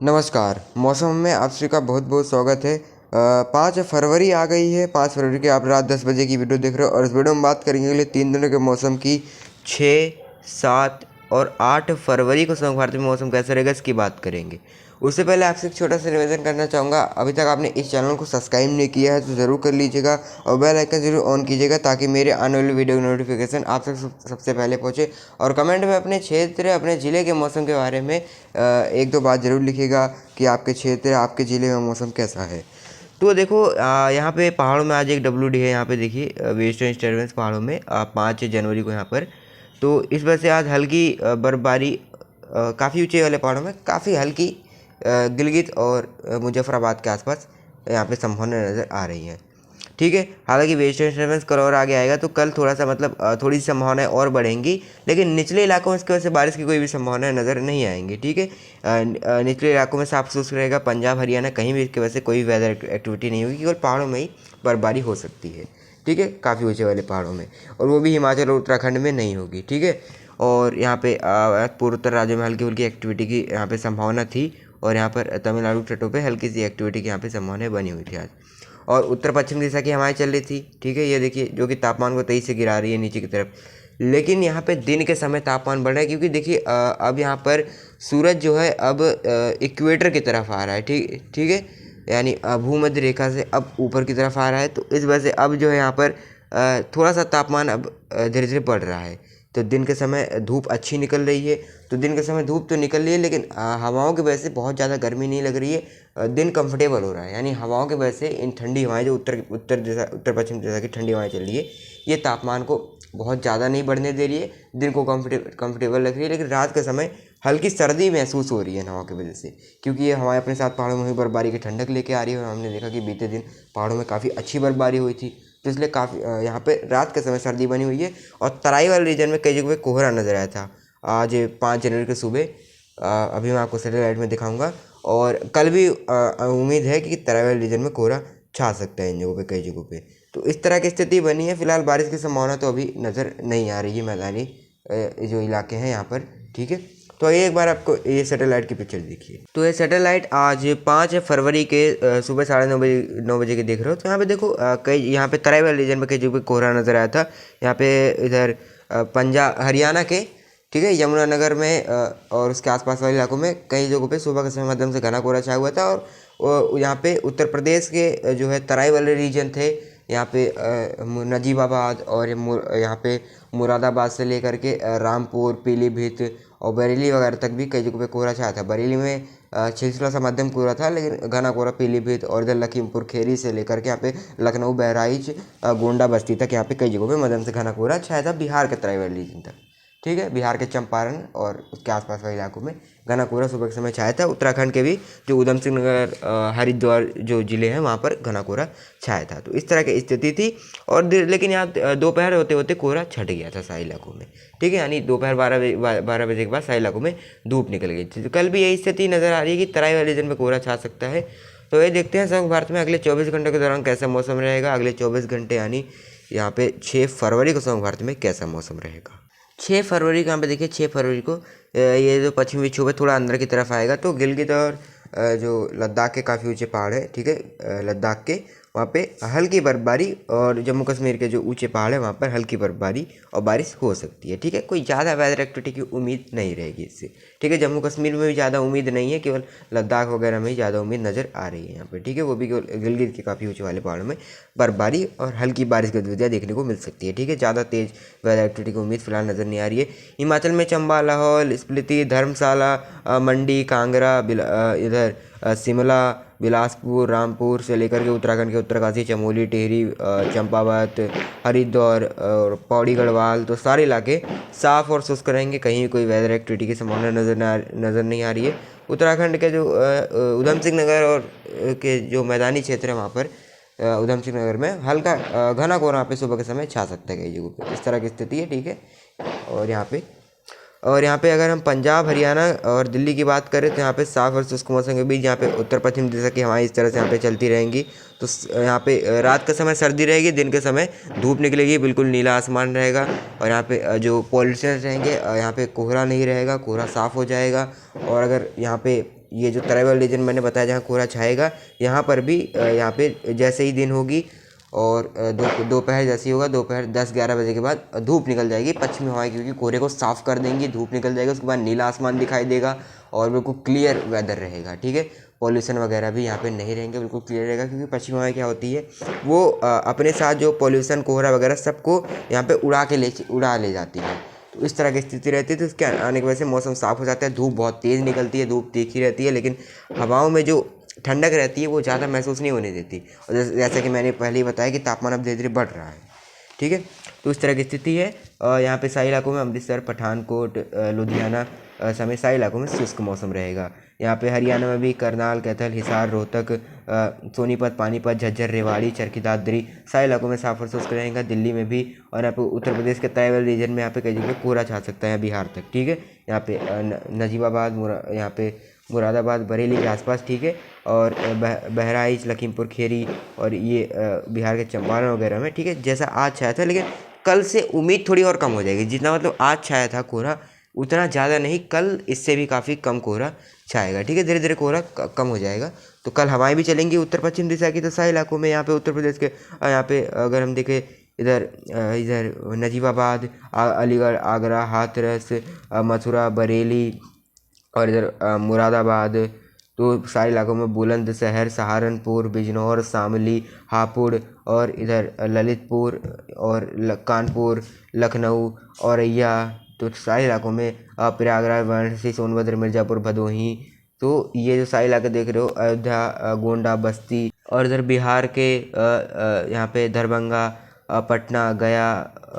नमस्कार। मौसम में आप सभी का बहुत बहुत स्वागत है। 5 फरवरी आ गई है। 5 फरवरी की आप रात 10 बजे की वीडियो देख रहे हो और इस वीडियो में बात करेंगे अगले 3 दिनों के मौसम की। 6, 7 और 8 फरवरी को समग्र भारत में मौसम कैसा रहेगा इसकी बात करेंगे। उससे पहले आपसे एक छोटा सा निवेदन करना चाहूँगा, अभी तक आपने इस चैनल को सब्सक्राइब नहीं किया है तो ज़रूर कर लीजिएगा और बेल आइकन ज़रूर ऑन कीजिएगा ताकि मेरे आने वाली वीडियो की नोटिफिकेशन आप तक सबसे पहले पहुँचे। और कमेंट में अपने क्षेत्र, अपने ज़िले के मौसम के बारे में एक दो बात ज़रूर लिखिएगा कि आपके क्षेत्र, आपके ज़िले में मौसम कैसा है। तो देखो, यहाँ पे पहाड़ों में आज एक WD है। यहाँ पे देखिए वेस्टर्न डिस्टर्बेंस पहाड़ों में 5 जनवरी को यहाँ पर, तो इस वजह से आज हल्की बर्फबारी काफ़ी ऊंचे वाले पहाड़ों में काफ़ी हल्की गिलगित और मुजफ्फराबाद के आसपास यहाँ पे संभावना नज़र आ रही है। ठीक है, हालांकि वेस्टर्न डिस्टर्बेंस कल और आगे आएगा तो कल थोड़ा सा थोड़ी सी संभावनाएं और बढ़ेंगी, लेकिन निचले इलाकों में इसकी वजह से बारिश की कोई भी संभावनाएं नज़र नहीं आएंगी। ठीक है, निचले इलाकों में साफ शुष्क रहेगा। पंजाब हरियाणा कहीं भी इसकी वजह से कोई वेदर एक्टिविटी नहीं होगी, केवल पहाड़ों में ही बर्फबारी हो सकती है। ठीक है, काफ़ी ऊँचे वाले पहाड़ों में, और वो भी हिमाचल और उत्तराखंड में नहीं होगी। ठीक है, और यहाँ पे पूर्वोत्तर राज्यों में हल्की फुल्की एक्टिविटी की यहाँ पे संभावना थी, और यहाँ पर तमिलनाडु तटों पे हल्की सी एक्टिविटी की यहाँ पे संभावना बनी हुई थी आज। और उत्तर पश्चिम दिशा की हवाएं चल रही थी। ठीक है, ये देखिए जो कि तापमान को तेज़ी से गिरा रही है नीचे की तरफ। लेकिन यहाँ पे दिन के समय तापमान बढ़ रहा है, क्योंकि देखिए अब यहाँ पर सूरज जो है अब इक्वेटर की तरफ आ रहा है। ठीक है, यानी भूमध्य रेखा से अब ऊपर की तरफ आ रहा है, तो इस वजह से अब जो है यहाँ पर थोड़ा सा तापमान अब धीरे धीरे बढ़ रहा है। तो दिन के समय धूप अच्छी निकल रही है। तो दिन के समय धूप तो निकल रही है, लेकिन हवाओं की वजह से बहुत ज़्यादा गर्मी नहीं लग रही है। दिन कंफर्टेबल हो रहा है, यानी हवाओं की वजह से इन ठंडी हवाएं जो उत्तर पश्चिम दिशा की ठंडी हवाएं चल रही है, ये तापमान को बहुत ज़्यादा नहीं बढ़ने दे रही है। दिन को कंफर्टेबल लग रही है, लेकिन रात के समय हल्की सर्दी महसूस हो रही है हवाओं की वजह से, क्योंकि ये हवाएं अपने साथ पहाड़ों में हुई बर्फबारी की ठंडक लेके आ रही है। और हमने देखा कि बीते दिन पहाड़ों में काफ़ी अच्छी बर्फबारी हुई थी, तो इसलिए काफ़ी यहाँ पे रात के समय सर्दी बनी हुई है। और तराई वाले रीजन में कई जगह पे कोहरा नज़र आया था आज 5 जनवरी के सुबह। अभी मैं आपको सैटेलाइट में दिखाऊंगा, और कल भी उम्मीद है कि तराई वाले रीजन में कोहरा छा सकता है इन जगहों पे, कई जगहों पे। तो इस तरह की स्थिति बनी है। फिलहाल बारिश की संभावना तो अभी नज़र नहीं आ रही है मैदानी जो इलाके हैं यहाँ पर। ठीक है, तो एक बार आपको ये सैटेलाइट की पिक्चर देखिए। तो ये सैटेलाइट आज 5 फरवरी के सुबह 9:30 के देख रहे हो। तो यहाँ पे देखो कई यहाँ पे तराई वाले रीजन में कई जगह पे कोहरा नज़र आया था। यहाँ पे इधर पंजाब हरियाणा के, ठीक है, यमुनानगर में और उसके आसपास वाले इलाकों में कई जगहों पे सुबह के समय मध्यम से घना कोहरा छाया हुआ था। और यहाँ पे उत्तर प्रदेश के जो है तराई वाले रीजन थे, यहाँ पे नजीबाबाद और यहाँ पे मुरादाबाद से लेकर के रामपुर, पीलीभीत और बरेली वगैरह तक भी कई जगहों पे कोहरा छाया था। बरेली में छिछला सा मध्यम कोहरा था, लेकिन घना कोहरा पीलीभीत और इधर लखीमपुर खेरी से लेकर के यहाँ पे लखनऊ, बहराइच, गोंडा, बस्ती तक यहाँ पे कई जगहों पे मध्यम से घना कोहरा छाया था, बिहार के तराई वाले रीजन तक। ठीक है, बिहार के चंपारण और उसके आसपास वाले इलाकों में घना कोहरा सुबह के समय छाया था। उत्तराखंड के भी जो उधम सिंह नगर, हरिद्वार जो ज़िले हैं वहाँ पर घना कोहरा छाया था। तो इस तरह की स्थिति थी। और लेकिन यहाँ दोपहर होते होते कोहरा छट गया था सारे इलाकों में। ठीक है, यानी दोपहर 12 बजे के बाद सारे इलाकों में धूप निकल गई थी। तो कल भी यही स्थिति नज़र आ रही है कि तराई वाले रीजन में कोहरा छा सकता है। तो ये देखते हैं समग्र भारत में अगले 24 घंटों के दौरान कैसा मौसम रहेगा। अगले 24 घंटे यानी यहाँ पे 6 फरवरी को समग्र भारत में कैसा मौसम रहेगा। 6 फरवरी को यहाँ पे देखिए, 6 फरवरी को ये जो पश्चिमी विक्षोभ है थोड़ा अंदर की तरफ आएगा, तो गिलगित और जो लद्दाख के काफ़ी ऊंचे पहाड़ है, ठीक है, लद्दाख के वहाँ पे हल्की बर्फबारी, और जम्मू कश्मीर के जो ऊंचे पहाड़ है वहाँ पर हल्की बर्फबारी और बारिश हो सकती है। ठीक है, कोई ज़्यादा वेदर एक्टिविटी की उम्मीद नहीं रहेगी इससे। ठीक है, जम्मू कश्मीर में भी ज़्यादा उम्मीद नहीं है, केवल लद्दाख वगैरह में ही ज़्यादा उम्मीद नज़र आ रही है यहाँ पर। ठीक है, वो भी केवल गिलगित के काफ़ी ऊँचे वाले पहाड़ों में बर्फबारी और हल्की बारिश की गतिविधियाँ देखने को मिल सकती है। ठीक है, ज़्यादा तेज़ वेदर एक्टिविटी की उम्मीद फिलहाल नज़र नहीं आ रही है। हिमाचल में चंबा, लाहौल स्पीति, धर्मशाला, मंडी, कांगड़ा, इधर शिमला, बिलासपुर, रामपुर से लेकर के उत्तराखंड के उत्तरकाशी, चमोली, टिहरी, चंपावत, हरिद्वार और पौड़ी गढ़वाल, तो सारे इलाके साफ़ और शुष्क रहेंगे। कहीं कोई वेदर एक्टिविटी की संभावना नज़र नहीं आ रही है। उत्तराखंड के जो उधम सिंह नगर और के जो मैदानी क्षेत्र है वहाँ पर उधम सिंह नगर में हल्का घना कोहरा पे सुबह के समय छा सकता है कई जगहों पे। इस तरह की स्थिति है। ठीक है, और यहाँ पे अगर हम पंजाब, हरियाणा और दिल्ली की बात करें तो यहाँ पे साफ और शुष्क मौसम के बीच यहाँ पे उत्तर पश्चिम दिशा की हवाएं इस तरह से यहाँ पे चलती रहेंगी। तो यहाँ पे रात के समय सर्दी रहेगी, दिन के समय धूप निकलेगी, बिल्कुल नीला आसमान रहेगा। और यहाँ पे जो पॉल्यूशन रहेंगे यहाँ पे कोहरा नहीं रहेगा, कोहरा साफ़ हो जाएगा। और अगर यहाँ पे ये जो ट्राइबल रीजन मैंने बताया जहाँ कोहरा छाएगा, यहाँ पर भी यहाँ पे जैसे ही दिन होगी और दोपहर जैसी होगा, दोपहर 10-11 बजे के बाद धूप निकल जाएगी। पश्चिमी हवाएं क्योंकि कोहरे को साफ़ कर देंगी, धूप निकल जाएगी, उसके बाद नीला आसमान दिखाई देगा और बिल्कुल क्लियर वेदर रहेगा। ठीक है, पॉल्यूशन वगैरह भी यहाँ पे नहीं रहेंगे, बिल्कुल क्लियर रहेगा। क्योंकि पश्चिमी हवाएं क्या होती है, वो अपने साथ जो पॉल्यूशन कोहरा वगैरह सबको यहाँ पे उड़ा ले जाती है। तो इस तरह की स्थिति रहती है। तो इसके आने की वजह से मौसम साफ़ हो जाता है, धूप बहुत तेज़ निकलती है, धूप तीखी रहती है, लेकिन हवाओं में जो ठंडक रहती है वो ज़्यादा महसूस नहीं होने देती। और जैसा कि मैंने पहले ही बताया कि तापमान अब धीरे धीरे बढ़ रहा है। ठीक है, तो इस तरह की स्थिति है। यहाँ पे सारी इलाकों में अमृतसर, पठानकोट, लुधियाना समेत सारे इलाकों में शुष्क मौसम रहेगा। यहाँ पे हरियाणा में भी करनाल, कैथल, हिसार, रोहतक, सोनीपत, पानीपत, झज्जर, रेवाड़ी, चरखी दादरी सारे इलाकों में साफ और शुष्क रहेगा। दिल्ली में भी, और यहाँ पे उत्तर प्रदेश के ट्राइबल रीजन में यहाँ पे कई जगह कोहरा छा सकता है, बिहार तक। ठीक है, यहाँ पे नजीबाबाद, यहाँ पे मुरादाबाद, बरेली के आसपास। ठीक है, और बहराइच, लखीमपुर खीरी और ये बिहार के चंपारण वगैरह में। ठीक है, जैसा आज छाया था, लेकिन कल से उम्मीद थोड़ी और कम हो जाएगी। जितना मतलब आज छाया था कोहरा उतना ज़्यादा नहीं, कल इससे भी काफ़ी कम कोहरा छाएगा। ठीक है, धीरे धीरे कोहरा कम हो जाएगा। तो कल हवाएं भी चलेंगी उत्तर पश्चिम दिशा की। तो सारे इलाकों में यहाँ पे उत्तर प्रदेश के यहाँ पे अगर हम देखें इधर नजीबाबाद, अलीगढ़, आगरा, हाथरस, मथुरा, बरेली और इधर मुरादाबाद, तो सारे इलाकों में बुलंदशहर, सहारनपुर, बिजनौर, शामली, हापुड़ और इधर ललितपुर और कानपुर, लखनऊ, औरैया, तो सारे इलाकों में प्रयागराज, वाराणसी, सोनभद्र, मिर्ज़ापुर, भदोही। तो ये जो सारे इलाके देख रहे हो, अयोध्या, गोंडा, बस्ती और इधर बिहार के यहाँ पे दरभंगा, पटना, गया,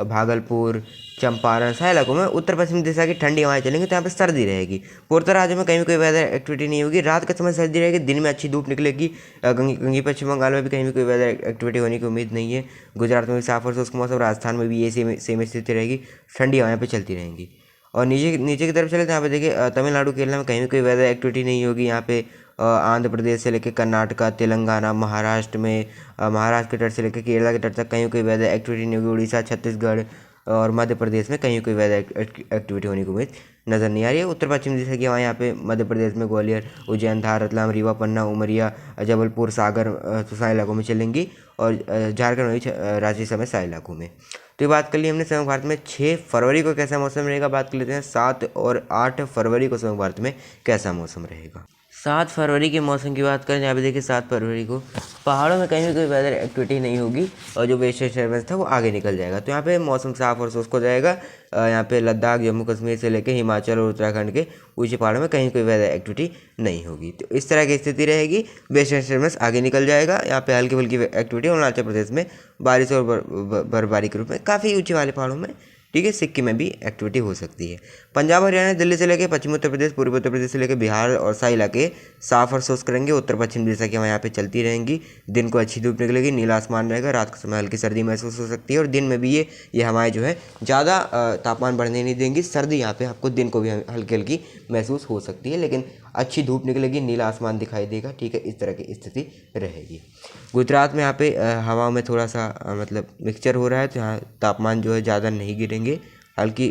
भागलपुर, चंपारण सारे इलाकों में उत्तर पश्चिम दिशा की ठंडी हवाएं चलेंगी। तो यहाँ पे सर्दी रहेगी। पूर्वोत्तर राज्यों में कहीं भी कोई वेदर एक्टिविटी नहीं होगी। रात के समय सर्दी रहेगी, दिन में अच्छी धूप निकलेगी। गंगी पश्चिम बंगाल में भी कहीं भी कोई वेदर एक्टिविटी होने की उम्मीद नहीं है। गुजरात में भी साफ और शुष्क मौसम, राजस्थान में भी ये सेम स्थिति रहेगी, ठंडी हवाएं पे चलती रहेंगी। और नीचे की तरफ चले तो यहाँ पे देखिए तमिलनाडु, केरला में कहीं भी कोई वेदर एक्टिविटी नहीं होगी। यहाँ पे आंध्र प्रदेश से लेकर कर्नाटका, तेलंगाना, महाराष्ट्र में महाराष्ट्र के तट से लेकर केरला के तट तक कहीं कोई वेदर एक्टिविटी नहीं होगी। उड़ीसा, छत्तीसगढ़ और मध्य प्रदेश में कहीं कोई वेदर एक्टिविटी होने की उम्मीद नज़र नहीं आ रही है। उत्तर पश्चिम दिशा की हवाएं यहाँ पे मध्य प्रदेश में ग्वालियर, उज्जैन, धार, रतलाम, रीवा, पन्ना, उमरिया, जबलपुर, सागर तो सारे इलाकों में चलेंगी। और झारखंड में भी रांची समेत सारे इलाकों में। तो ये बात कर ली हमने समग्र भारत में 6 फरवरी को कैसा मौसम रहेगा। बात कर लेते हैं 7 और 8 फरवरी को समग्र भारत में कैसा मौसम रहेगा। 7 फरवरी के मौसम की बात करें, यहाँ पे देखिए 7 फरवरी को पहाड़ों में कहीं भी कोई वेदर एक्टिविटी नहीं होगी और जो वेस्टर्न डिस्टर्बेंस था वो आगे निकल जाएगा। तो यहाँ पे मौसम साफ और शुष्क हो जाएगा। यहाँ पे लद्दाख, जम्मू कश्मीर से लेकर हिमाचल और उत्तराखंड के ऊंचे पहाड़ों में कहीं कोई वेदर एक्टिविटी नहीं होगी। तो इस तरह की स्थिति रहेगी। वेस्टर्न डिस्टर्बेंस आगे निकल जाएगा। यहाँ पे हल्की फुल्की एक्टिविटी अरुणाचल प्रदेश में बारिश और बर्फबारी के रूप में काफ़ी ऊँचे वाले पहाड़ों में। ठीक है, सिक्किम में भी एक्टिविटी हो सकती है। पंजाब, हरियाणा, दिल्ली से लेकर पश्चिमी उत्तर प्रदेश, पूर्वी उत्तर प्रदेश से लेकर बिहार और सारे इलाके साफ और शुष्क रहेंगे। उत्तर पश्चिम दिशा की हवा यहाँ पे चलती रहेंगी। दिन को अच्छी धूप निकलेगी, नीला आसमान रहेगा। रात के समय हल्की सर्दी महसूस हो सकती है और दिन में भी ये हवाएं जो है ज़्यादा तापमान बढ़ने नहीं देंगी। सर्दी यहाँ पे आपको दिन को भी हल्की हल्की महसूस हो सकती है, लेकिन अच्छी धूप निकलेगी, नीला आसमान दिखाई देगा। ठीक है, इस तरह की स्थिति रहेगी। गुजरात में यहाँ पे हवाओं में थोड़ा सा मतलब मिक्सचर हो रहा है, तो यहाँ तापमान जो है ज़्यादा नहीं गिरेंगे, हल्की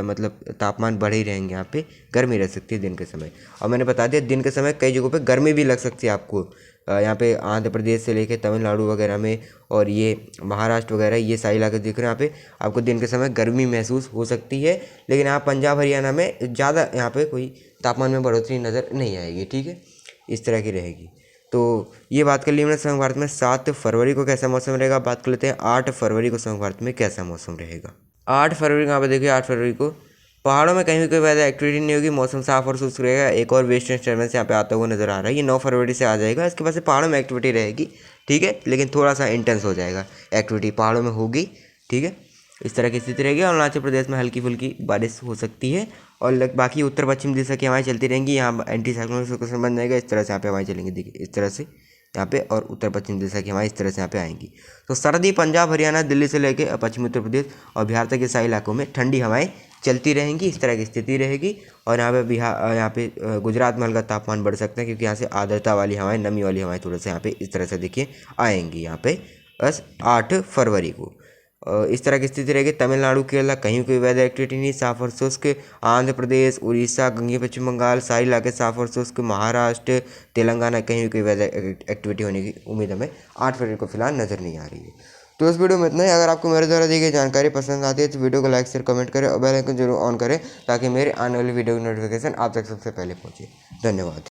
मतलब तापमान बढ़े ही रहेंगे। यहाँ पे गर्मी रह सकती है दिन के समय। और मैंने बता दिया दिन के समय कई जगहों पे गर्मी भी लग सकती है आपको। यहाँ पे आंध्र प्रदेश से लेकर तमिलनाडु वगैरह में और ये महाराष्ट्र वगैरह ये सारे इलाके दिख रहे हैं। यहाँ पे आपको दिन के समय गर्मी महसूस हो सकती है, लेकिन यहाँ पंजाब हरियाणा में ज़्यादा यहाँ पे कोई तापमान में बढ़ोतरी नज़र नहीं आएगी। ठीक है, इस तरह की रहेगी। तो ये बात कर ली हमने समग्र भारत में 7 फरवरी को कैसा मौसम रहेगा। बात कर लेते हैं 8 फरवरी को समग्र भारत में कैसा मौसम रहेगा। 8 फरवरी को यहाँ पे देखिए 8 फरवरी को पहाड़ों में कहीं भी कोई वेदर एक्टिविटी नहीं होगी, मौसम साफ और शुष्क रहेगा। एक और वेस्टर्न डिस्टर्बेंस यहाँ पे आता हुआ नजर आ रहा है, ये 9 फरवरी से आ जाएगा। इसके बाद से पहाड़ों में एक्टिविटी रहेगी। ठीक है, लेकिन थोड़ा सा इंटेंस हो जाएगा, एक्टिविटी पहाड़ों में होगी। ठीक है, इस तरह की स्थिति रहेगी। और अरुणाचल प्रदेश में हल्की फुल्की बारिश हो सकती है और बाकी उत्तर पश्चिम दिशा की हवाएं चलती रहेंगी। यहाँ एंटी साइक्लोनिक सर्कुलेशन बन जाएगा, इस तरह से यहाँ पे हवाएं चलेंगी। देखिए इस तरह से यहाँ पे, और उत्तर पश्चिम दिशा की हवाएं इस तरह से यहाँ पे आएंगी। तो सर्दी पंजाब हरियाणा दिल्ली से लेकर पश्चिमी उत्तर प्रदेश और बिहार तक के सारे इलाकों में ठंडी हवाएं चलती रहेंगी। इस तरह की स्थिति रहेगी। और यहाँ पे यहाँ पे गुजरात में हल्का तापमान बढ़ सकता है, क्योंकि यहाँ से आर्द्रता वाली हवाएं, नमी वाली हवाएं थोड़ा सा यहाँ पे इस तरह से देखिए आएंगी यहाँ पे बस 8 फरवरी को। इस तरह की स्थिति रहेगी। तमिलनाडु, केरला कहीं कोई वेदर एक्टिविटी नहीं, साफ और शुष्क। आंध्र प्रदेश, उड़ीसा, गंगे पश्चिम बंगाल सारे इलाके साफ और शुष्क। महाराष्ट्र, तेलंगाना कहीं कोई वेदर एक्टिविटी होने की उम्मीद हमें 8 फरवरी को फिलहाल नज़र नहीं आ रही है। तो इस वीडियो में इतना ही। अगर आपको मेरे द्वारा दी गई जानकारी पसंद आती है तो वीडियो को लाइक शेयर कमेंट करें और बेल आइकन जरूर ऑन करें ताकि मेरे आने वाली वीडियो की नोटिफिकेशन आप तक सबसे पहले पहुंचे। धन्यवाद।